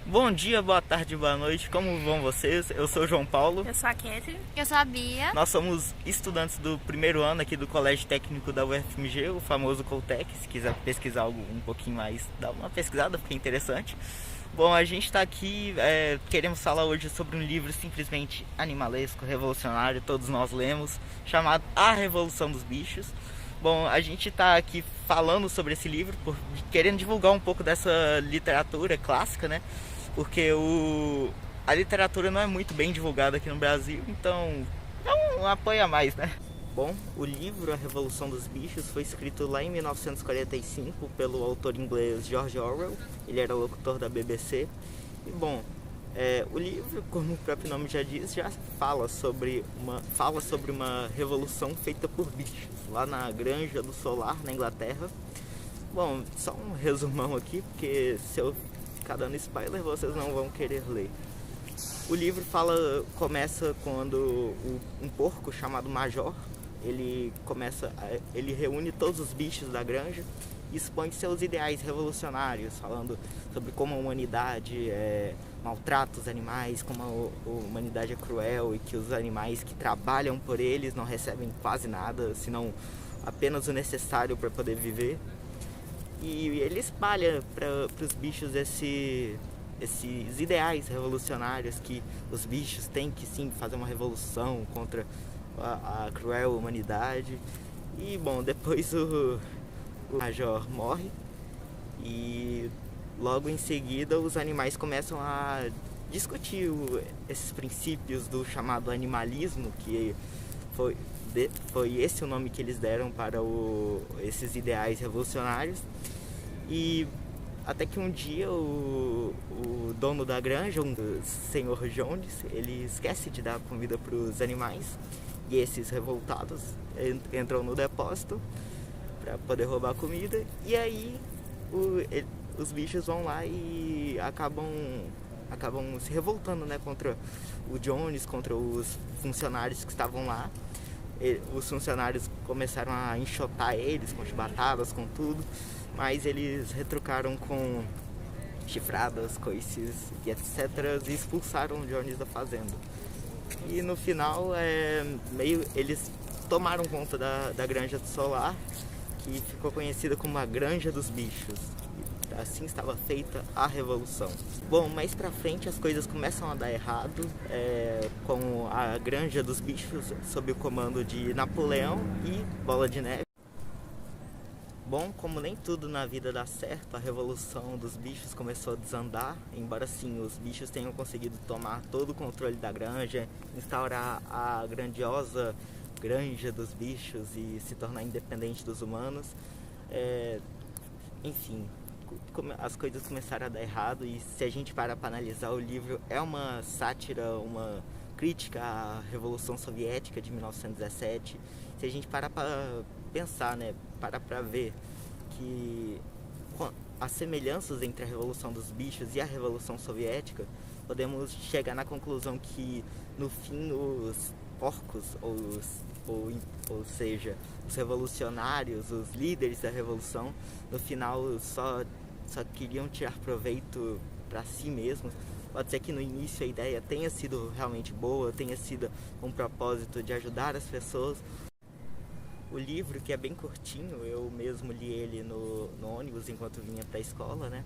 Bom dia, boa tarde, boa noite, como vão vocês? Eu sou o João Paulo, Eu sou a Catherine. Eu sou a Bia. nós somos estudantes do primeiro ano aqui do Colégio Técnico da UFMG, o famoso Coltec. Se quiser pesquisar algo um pouquinho mais, dá uma pesquisada, fica interessante. Bom, a gente está aqui, queremos falar hoje sobre um livro simplesmente animalesco, revolucionário, todos nós lemos, chamado A Revolução dos Bichos. Bom, a gente está aqui falando sobre esse livro, querendo divulgar um pouco dessa literatura clássica, né? Porque a literatura não é muito bem divulgada aqui no Brasil, então é um apoio a mais, né? Bom, o livro A Revolução dos Bichos foi escrito lá em 1945 pelo autor inglês George Orwell. Ele era locutor da BBC. E bom, o livro, como o próprio nome já diz, já fala sobre uma revolução feita por bichos, lá na Granja do Solar, na Inglaterra. Bom, só um resumão aqui, porque se eu ficar dando spoiler, vocês não vão querer ler. O livro começa quando um porco chamado Major, ele reúne todos os bichos da granja e expõe seus ideais revolucionários, falando sobre como a humanidade maltrata os animais, como a humanidade é cruel e que os animais que trabalham por eles não recebem quase nada, senão apenas o necessário para poder viver. E ele espalha para os bichos esses ideais revolucionários, que os bichos têm que sim fazer uma revolução contra a cruel humanidade. E bom, depois o Major morre e logo em seguida os animais começam a discutir esses princípios do chamado animalismo, que foi, foi esse o nome que eles deram para esses ideais revolucionários. E até que um dia o dono da granja, o senhor Jones, ele esquece de dar comida para os animais. E esses revoltados entram no depósito para poder roubar a comida. E aí os bichos vão lá e acabam se revoltando, né, contra o Jones, contra os funcionários que estavam lá. Os funcionários começaram a enxotar eles com chibatadas, com tudo, mas eles retrucaram com chifradas, coices e etc. e expulsaram o Jones da fazenda. E no final, eles tomaram conta da Granja do Solar, que ficou conhecida como a Granja dos Bichos. Assim estava feita a revolução. Bom, mais pra frente as coisas começam a dar errado, com a Granja dos Bichos sob o comando de Napoleão e Bola de Neve. Bom, como nem tudo na vida dá certo, a revolução dos bichos começou a desandar, embora sim os bichos tenham conseguido tomar todo o controle da granja, instaurar a grandiosa Granja dos Bichos e se tornar independente dos humanos. Enfim, as coisas começaram a dar errado, e se a gente parar para analisar, o livro é uma sátira, uma crítica à Revolução Soviética de 1917. Se a gente parar para pensar, né, parar para ver que as semelhanças entre a Revolução dos Bichos e a Revolução Soviética, podemos chegar na conclusão que no fim os porcos, ou seja, os revolucionários, os líderes da revolução, no final só queriam tirar proveito para si mesmos. Pode ser que no início a ideia tenha sido realmente boa, tenha sido um propósito de ajudar as pessoas. O livro, que é bem curtinho, eu mesmo li ele no ônibus enquanto vinha para a escola, né?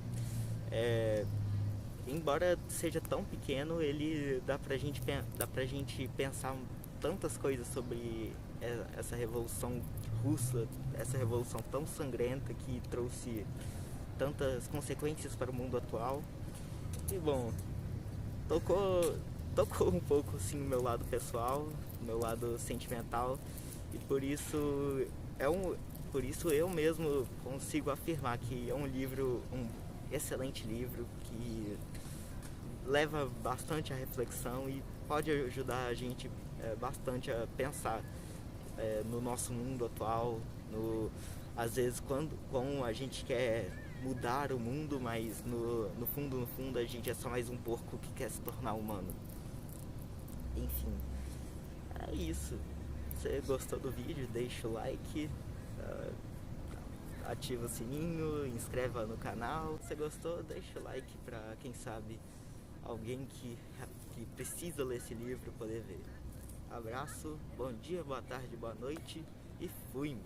Embora seja tão pequeno, ele dá pra gente pensar tantas coisas sobre essa revolução russa, essa revolução tão sangrenta que trouxe tantas consequências para o mundo atual. E bom, tocou um pouco assim no meu lado pessoal, no meu lado sentimental, e por isso eu mesmo consigo afirmar que é um excelente livro que leva bastante à reflexão e pode ajudar a gente bastante a pensar no nosso mundo atual, às vezes como a gente quer mudar o mundo, mas no fundo a gente é só mais um porco que quer se tornar humano. Enfim, é isso. Se você gostou do vídeo, deixa o like. ativa o sininho, inscreva no canal. Se você gostou, deixa o like pra, quem sabe, alguém que precisa ler esse livro poder ver. Abraço, bom dia, boa tarde, boa noite e fui!